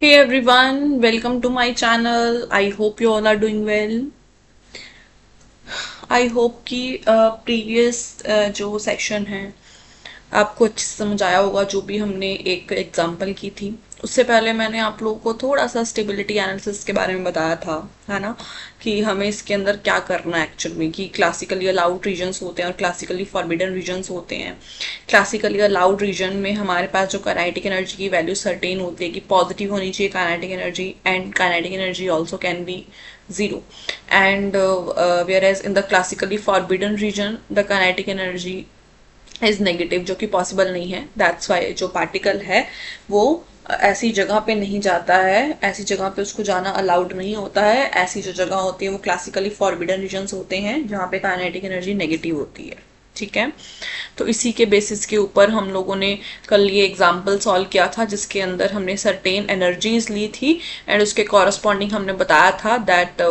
Hey everyone, welcome to my channel. I hope you all are doing well. I hope कि previous जो section है आपको अच्छे से समझ आया होगा, जो भी हमने एक एग्जांपल की थी। उससे पहले मैंने आप लोगों को थोड़ा सा स्टेबिलिटी एनालिसिस के बारे में बताया था, है ना, कि हमें इसके अंदर क्या करना है एक्चुअल में, कि क्लासिकली अलाउड रीजन्स होते हैं और क्लासिकली फॉरबिडन रीजन्स होते हैं। क्लासिकली अलाउड रीजन में हमारे पास जो काइनेटिक एनर्जी की वैल्यू सर्टेन होती है कि पॉजिटिव होनी चाहिए kinetic energy, and kinetic energy also can be zero. And whereas in the classically forbidden region the kinetic energy is negative, जो कि पॉसिबल नहीं है। दैट्स वाई जो पार्टिकल है वो ऐसी जगह पे नहीं जाता है, ऐसी जगह पे उसको जाना अलाउड नहीं होता है। ऐसी जो जगह होती है वो क्लासिकली फॉरबिडन रीजन्स होते हैं, जहाँ पे काइनेटिक एनर्जी नेगेटिव होती है। ठीक है, तो इसी के बेसिस के ऊपर हम लोगों ने कल ये एग्जाम्पल सॉल्व किया था, जिसके अंदर हमने सर्टेन एनर्जीज ली थी एंड उसके कॉरस्पॉन्डिंग हमने बताया था दैट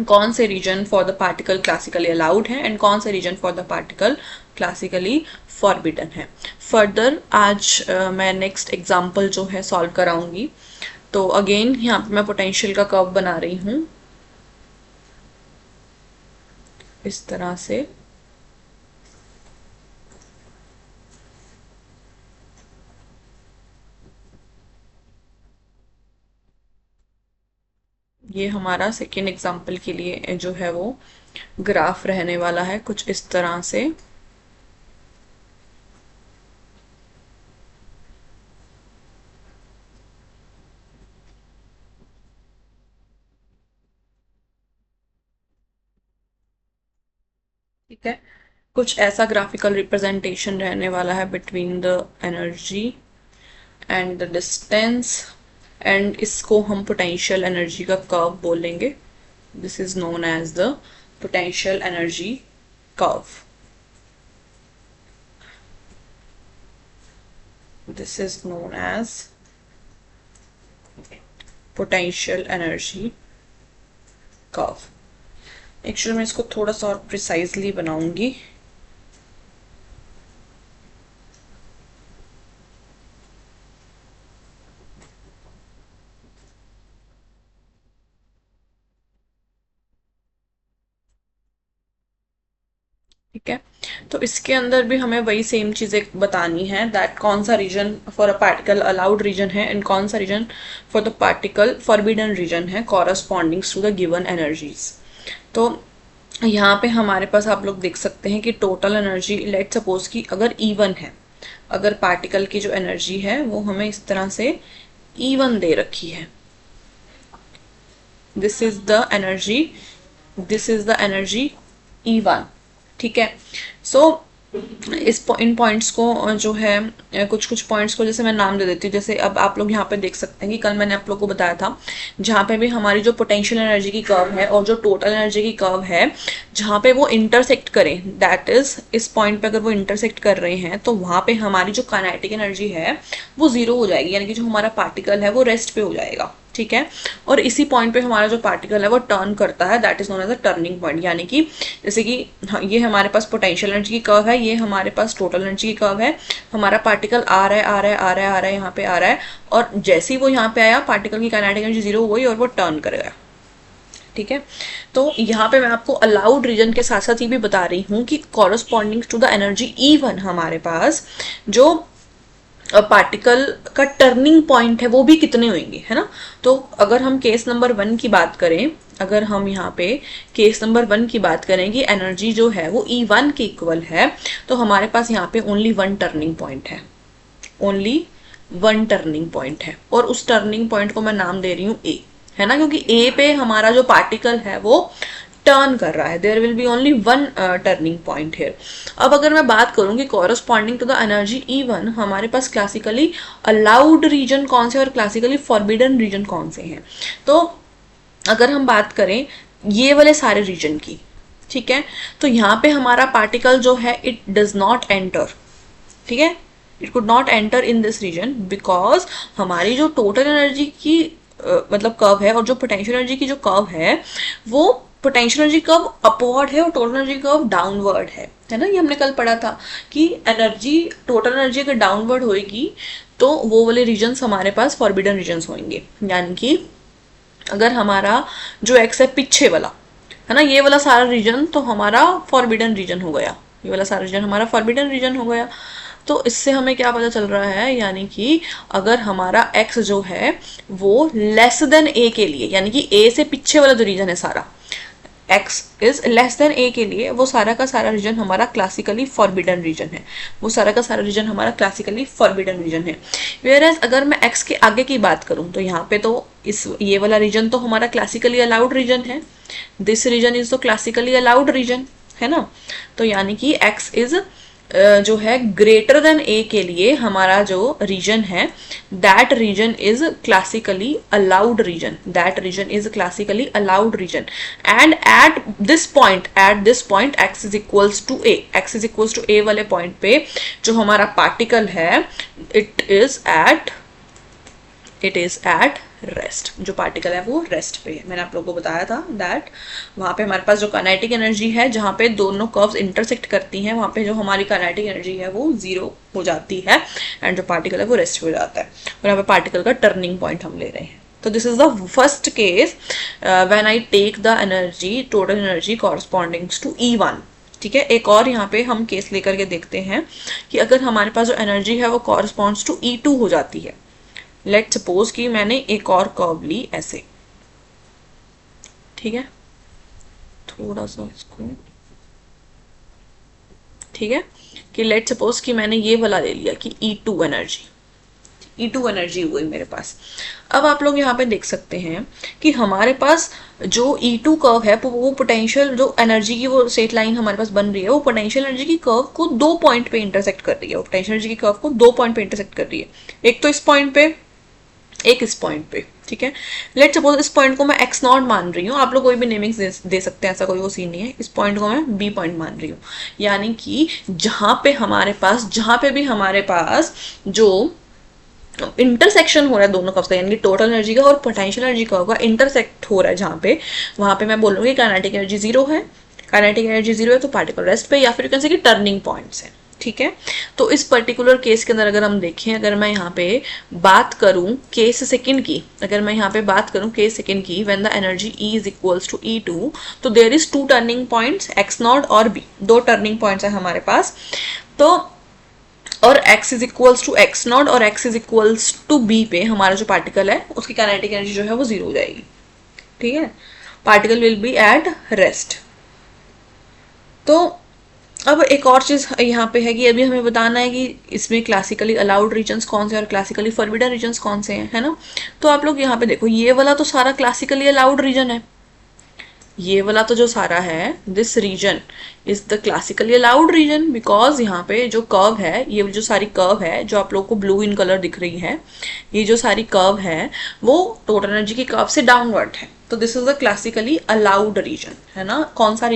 कौन से region for the particle classically allowed है एंड कौन से region for the particle classically forbidden है। फर्दर आज मैं नेक्स्ट एग्जाम्पल जो है सॉल्व कराऊंगी। तो अगेन यहाँ पे मैं पोटेंशियल का कर्व बना रही हूँ इस तरह से। ये हमारा सेकेंड एग्जाम्पल के लिए जो है वो ग्राफ रहने वाला है कुछ इस तरह से। ठीक है, कुछ ऐसा ग्राफिकल रिप्रेजेंटेशन रहने वाला है between the energy and the distance, and इसको हम पोटेंशियल एनर्जी का कर्व बोलेंगे। This is known as the potential energy curve. This is known as potential energy curve. Actually मैं इसको थोड़ा सा और प्रिसाइजली बनाऊंगी। ठीक है, तो इसके अंदर भी हमें वही सेम चीजें बतानी है दैट कौन सा region for a particle allowed region है एंड कौन सा region for the particle forbidden region है correspondings to the given energies. तो यहाँ पे हमारे पास आप लोग देख सकते हैं कि टोटल एनर्जी, लेट सपोज कि अगर E1 है, अगर पार्टिकल की जो एनर्जी है वो हमें इस तरह से E1 दे रखी है। This is the energy, this is the energy E1। ठीक है, सो इन पॉइंट्स को जो है कुछ कुछ पॉइंट्स को जैसे मैं नाम दे देती हूँ। जैसे अब आप लोग यहाँ पे देख सकते हैं कि कल मैंने आप लोग को बताया था, जहाँ पे भी हमारी जो पोटेंशियल एनर्जी की कर्व है और जो टोटल एनर्जी की कर्व है, जहाँ पे वो इंटरसेक्ट करें, दैट इज इस पॉइंट पे अगर वो इंटरसेक्ट कर रहे हैं तो वहाँ पे हमारी जो काइनेटिक एनर्जी है वो जीरो हो जाएगी, यानी कि जो हमारा पार्टिकल है वो रेस्ट पे हो जाएगा। ठीक है, और इसी पॉइंट पे हमारा जो पार्टिकल है वो टर्न करता है, that is known as a turning point. यानी कि जैसे कि ये हमारे पास पोटेंशियल एनर्जी की कर्व है, ये हमारे पास टोटल एनर्जी की कर्व है। हमारा पार्टिकल आ रहा है आ रहा है आ रहा है आ रहा है, यहाँ पे आ रहा है, और जैसे ही वो यहाँ पे आया पार्टिकल की काइनेटिक एनर्जी जीरो हो गई और वो टर्न कर गया। ठीक है, तो यहाँ पे मैं आपको अलाउड रीजन के साथ साथ ये भी बता रही हूँ कि corresponding to the energy E1 हमारे पास जो पार्टिकल का टर्निंग पॉइंट है वो भी कितने होंगे, है ना। तो अगर हम केस नंबर 1 की बात करें, अगर हम यहाँ पे केस नंबर 1 की बात करें कि एनर्जी जो है वो E1 के इक्वल है, तो हमारे पास यहाँ पे ओनली वन टर्निंग पॉइंट है, ओनली वन टर्निंग पॉइंट है, और उस टर्निंग पॉइंट को मैं नाम दे रही हूँ ए, है ना, क्योंकि ए पे हमारा जो पार्टिकल है वो टर्न कर रहा है। There will be only one turning point here. अब अगर मैं बात करूं कि corresponding to the energy E1 हमारे पास क्लासिकली अलाउड रीजन कौन से और क्लासिकली फॉरबिडन रीजन कौन से हैं, तो अगर हम बात करें ये वाले सारे रीजन की, ठीक है, तो यहाँ पे हमारा पार्टिकल जो है इट डज नॉट एंटर। ठीक है, it could not enter in this region because हमारी जो टोटल एनर्जी की मतलब कर्व है और जो पोटेंशियल एनर्जी की जो कर्व है वो पोटेंशियल एनर्जी कर्व अपवर्ड है और टोटल एनर्जी कर्व डाउनवर्ड है ना। ये हमने कल पढ़ा था कि एनर्जी, टोटल एनर्जी अगर डाउनवर्ड होएगी तो वो वाले रीजन्स हमारे पास फॉरबिडन रीजन्स होंगे। यानी कि अगर हमारा जो एक्स है पीछे वाला है ना, ये वाला सारा रीजन तो हमारा फॉरबिडन रीजन हो गया, ये वाला सारा रीजन हमारा फॉरबिडन रीजन हो गया। तो इससे हमें क्या पता चल रहा है, यानी कि अगर हमारा x जो है वो लेस देन a के लिए, यानी कि a से पीछे वाला जो रीजन है सारा, x is less then a के लिए, वो सारा का सारा रीजन हमारा क्लासिकली फॉरबिडन रीजन है, वो सारा का सारा रीजन हमारा क्लासिकली फॉरबिडन रीजन है। वेयर एज अगर मैं x के आगे की बात करूं तो यहाँ पे तो ये वाला रीजन तो हमारा क्लासिकली अलाउड रीजन है, दिस रीजन इज तो क्लासिकली अलाउड रीजन है ना। तो यानी कि x इज जो है ग्रेटर देन a के लिए हमारा जो रीजन है, that region is classically allowed region, that region is classically allowed region. And at this point x is equals to a, x is equals to a वाले point पे जो हमारा particle है, इट इज एट रेस्ट, जो particle है वो rest पे है। मैंने आप लोगों को बताया था दैट वहाँ पे हमारे पास जो काइनेटिक एनर्जी है, जहाँ पे दोनों कर्व्स इंटरसेक्ट करती हैं, वहाँ पे जो हमारी काइनेटिक एनर्जी है वो 0 हो जाती है एंड जो पार्टिकल है वो रेस्ट हो जाता है, और यहाँ पे पार्टिकल का टर्निंग पॉइंट हम ले रहे हैं। तो this is the first case when I take the energy, total energy correspondings to E1। ठीक है, एक और यहाँ पे हम केस लेकर के देखते हैं कि अगर हमारे पास जो एनर्जी है वो कॉरस्पॉन्ड्स टू E2 हो जाती है। लेट सपोज कि मैंने एक और कर्व ली ऐसे, ठीक है, थोड़ा सा इसको, ठीक है, कि लेट सपोज कि मैंने ये वाला ले लिया कि E2 एनर्जी हुई मेरे पास। अब आप लोग यहाँ पे देख सकते हैं कि हमारे पास जो E2 कर्व है वो पोटेंशियल जो एनर्जी की वो स्ट्रेट लाइन हमारे पास बन रही है, वो पोटेंशियल एनर्जी की कर्व को 2 पॉइंट पे इंटरसेक्ट कर रही है, वो पोटेंशियल एनर्जी की कर्व को 2 पॉइंट पे इंटरसेक्ट कर रही है, एक तो इस पॉइंट पे, एक इस पॉइंट पे। ठीक है, लेट सपोज इस पॉइंट को मैं x0 मान रही हूँ, आप लोग कोई भी नेमिंग दे सकते हैं, ऐसा कोई वो सीन नहीं है। इस पॉइंट को मैं b पॉइंट मान रही हूँ, यानी कि जहां पे भी हमारे पास जो इंटरसेक्शन हो रहा है दोनों कर्व्स का, यानी कि टोटल एनर्जी का और पोटेंशियल एनर्जी कर्व का इंटरसेक्ट हो रहा है जहां पे, वहां पे मैं बोलूंगी काइनेटिक एनर्जी 0 है, काइनेटिक एनर्जी 0 है तो पार्टिकल रेस्ट पे, या फिर यू कैन से कि टर्निंग पॉइंट्स है। ठीक है, तो इस पर्टिकुलर केस के अंदर अगर हम देखें, अगर मैं यहाँ पे बात करूं केस सेकंड की, when the energy E is equals to E2, तो there is 2 turning points x0 और b, 2 टर्निंग पॉइंट्स है हमारे पास। तो और x is equals to x0 और x is equals to b पे हमारा जो पार्टिकल है उसकी काइनेटिक एनर्जी जो है वो 0 हो जाएगी। ठीक है, particle will be at rest. तो अब एक और चीज यहाँ पे है कि अभी हमें बताना है कि इसमें क्लासिकली अलाउड रीजन्स कौन से और क्लासिकली फॉरबिडन रीजन्स कौन से हैं, है ना। तो आप लोग यहाँ पे देखो, ये वाला तो सारा क्लासिकली अलाउड रीजन है, ये वाला तो जो सारा है, this region is the classically allowed region, because यहाँ पे जो कर्व है, ये जो सारी कर्व है जो आप लोग को ब्लू इन कलर दिख रही है, ये जो सारी कर्व है वो टोटल एनर्जी की कर्व से डाउनवर्ड है। तो this is the classically allowed region, है ना। कौन सा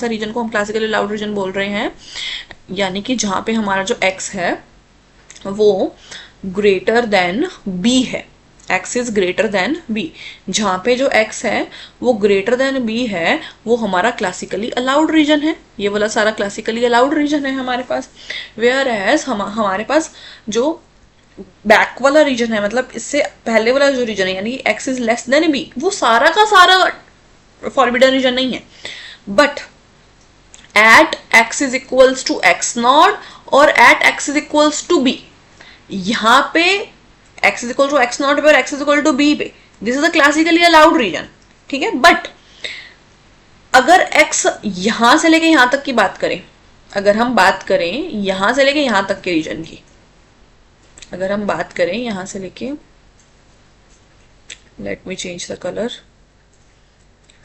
रीजन को हम क्लासिकली अलाउड रीजन बोल रहे हैं, यानी कि जहाँ पे हमारा जो x है वो ग्रेटर देन b है, x is greater then b, जहाँ पे जो x है वो ग्रेटर देन b है, वो हमारा क्लासिकली अलाउड रीजन है, ये वाला सारा क्लासिकली अलाउड रीजन है हमारे पास। वेयर एज हमारे पास जो बैक वाला रीजन है, मतलब इससे पहले वाला जो रीजन है, यानी कि x is less than b, वो सारा का सारा फॉरबिडन रीजन नहीं है, but at x is equals to x0 और at x is equals to b, यहाँ पे x is equal to x0 पे और x is equal to b पे, this is the classically allowed region. ठीक है, बट अगर x यहां से लेके यहां तक की बात करें, अगर हम बात करें यहां से लेके यहां तक के रीजन की, अगर हम बात करें यहां से लेके, let me change the colour,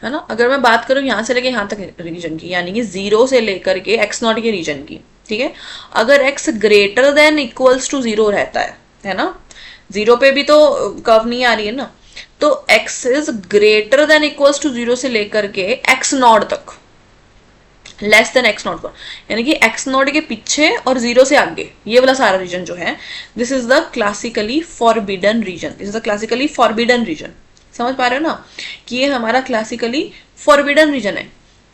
है ना, अगर मैं बात करूं यहां से लेके यहां तक रीजन की, यानी कि 0 से लेकर के x0 के रीजन की, ठीक है, अगर x greater than equals to 0 रहता है ना, 0 पे भी तो कर्व नहीं आ रही है ना, तो x is greater than equals to 0 से लेकर के x0 तक, लेस देन x0 पर, यानी कि x0 के पीछे और 0 से आगे, ये वाला सारा रीजन जो है, this is the classically forbidden region, this is the classically forbidden region. समझ पा रहे हो ना कि ये हमारा क्लासिकली फॉरबिडन रीजन है।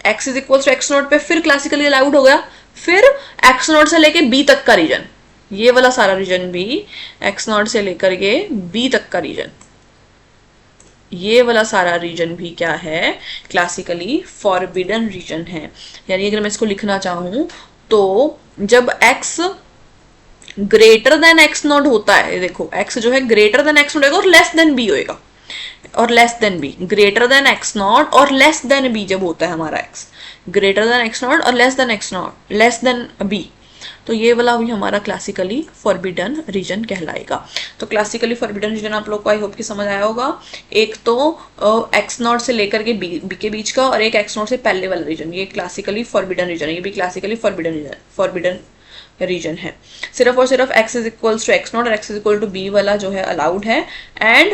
x is equal to x not पे फिर क्लासिकली अलाउड हो गया, फिर एक्स नॉट से लेके b तक का रीजन, ये वाला सारा रीजन भी एक्स नॉट से लेकर के b तक का रीजन, ये वाला सारा रीजन भी क्या है, क्लासिकली फॉरबिडन रीजन है। यानी अगर मैं इसको लिखना चाहूं तो जब x greater than x not होता है, देखो x जो है ग्रेटर देन एक्स नॉट होगा और लेस देन b होएगा, और less than b, greater than x not और लेस देन बी जब होता है हमारा x, greater than x not और less than x naught, less than b, तो ये वाला भी हमारा क्लासिकली फॉरबिडन रीजन कहलाएगा। तो क्लासिकली फॉरबिडन रीजन आप लोग को आई होप कि समझ आया होगा। एक तो एक्स नॉट से लेकर के बी के बीच का, और एक एक्स नॉट से पहले वाला रीजन, ये क्लासिकली फॉरबिडन रीजन है, ये भी क्लासिकली फॉरबिडन रीजन है। सिर्फ और सिर्फ x is equals to x not और x is equal to b वाला जो है अलाउड है, एंड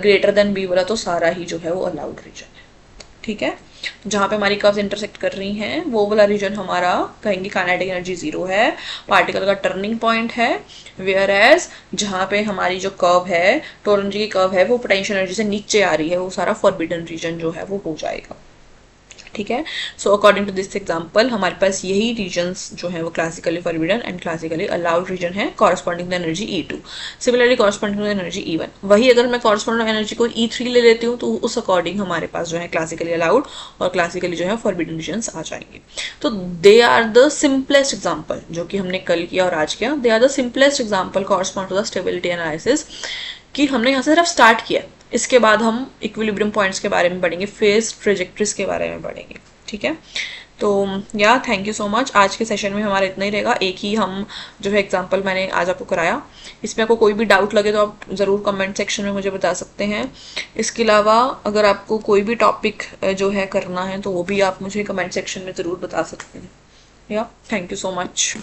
ग्रेटर देन b वाला तो सारा ही जो है वो अलाउड रीजन है। ठीक है, जहां पे हमारी कर्व्स इंटरसेक्ट कर रही हैं वो वाला रीजन हमारा कहेंगे काइनेटिक एनर्जी 0 है, पार्टिकल का टर्निंग पॉइंट है, वेयर एज जहां पे हमारी जो कर्व है, टोरंजी की कर्व है, वो पोटेंशियल एनर्जी से नीचे आ रही है, वो सारा फॉरबिडन रीजन जो है वो हो जाएगा। ठीक है, so according to this example हमारे पास यही रीजन्स जो है वो classically forbidden and classically allowed region है, corresponding to energy E2। Similarly corresponding to energy E1, वही अगर मैं कॉरस्पॉन्डिंग एनर्जी को E3 ले लेती हूँ तो उस अकॉर्डिंग हमारे पास जो है क्लासिकली अलाउड और क्लासिकली जो है फॉरबिडन रीजन्स आ जाएंगे। तो they are the simplest example जो कि हमने कल किया और आज किया, they are the simplest example correspond to the stability analysis, कि हमने यहाँ से सिर्फ स्टार्ट किया। इसके बाद हम इक्विलिब्रियम पॉइंट्स के बारे में पढ़ेंगे, फेज ट्रेजेक्टरीज के बारे में पढ़ेंगे। ठीक है, तो या थैंक यू सो मच। आज के सेशन में हमारा इतना ही रहेगा, एक ही हम जो है एग्जांपल मैंने आज आपको कराया। इसमें आपको कोई भी डाउट लगे तो आप ज़रूर कमेंट सेक्शन में मुझे बता सकते हैं। इसके अलावा अगर आपको कोई भी टॉपिक जो है करना है तो वो भी आप मुझे कमेंट सेक्शन में ज़रूर बता सकते हैं। या थैंक यू सो मच।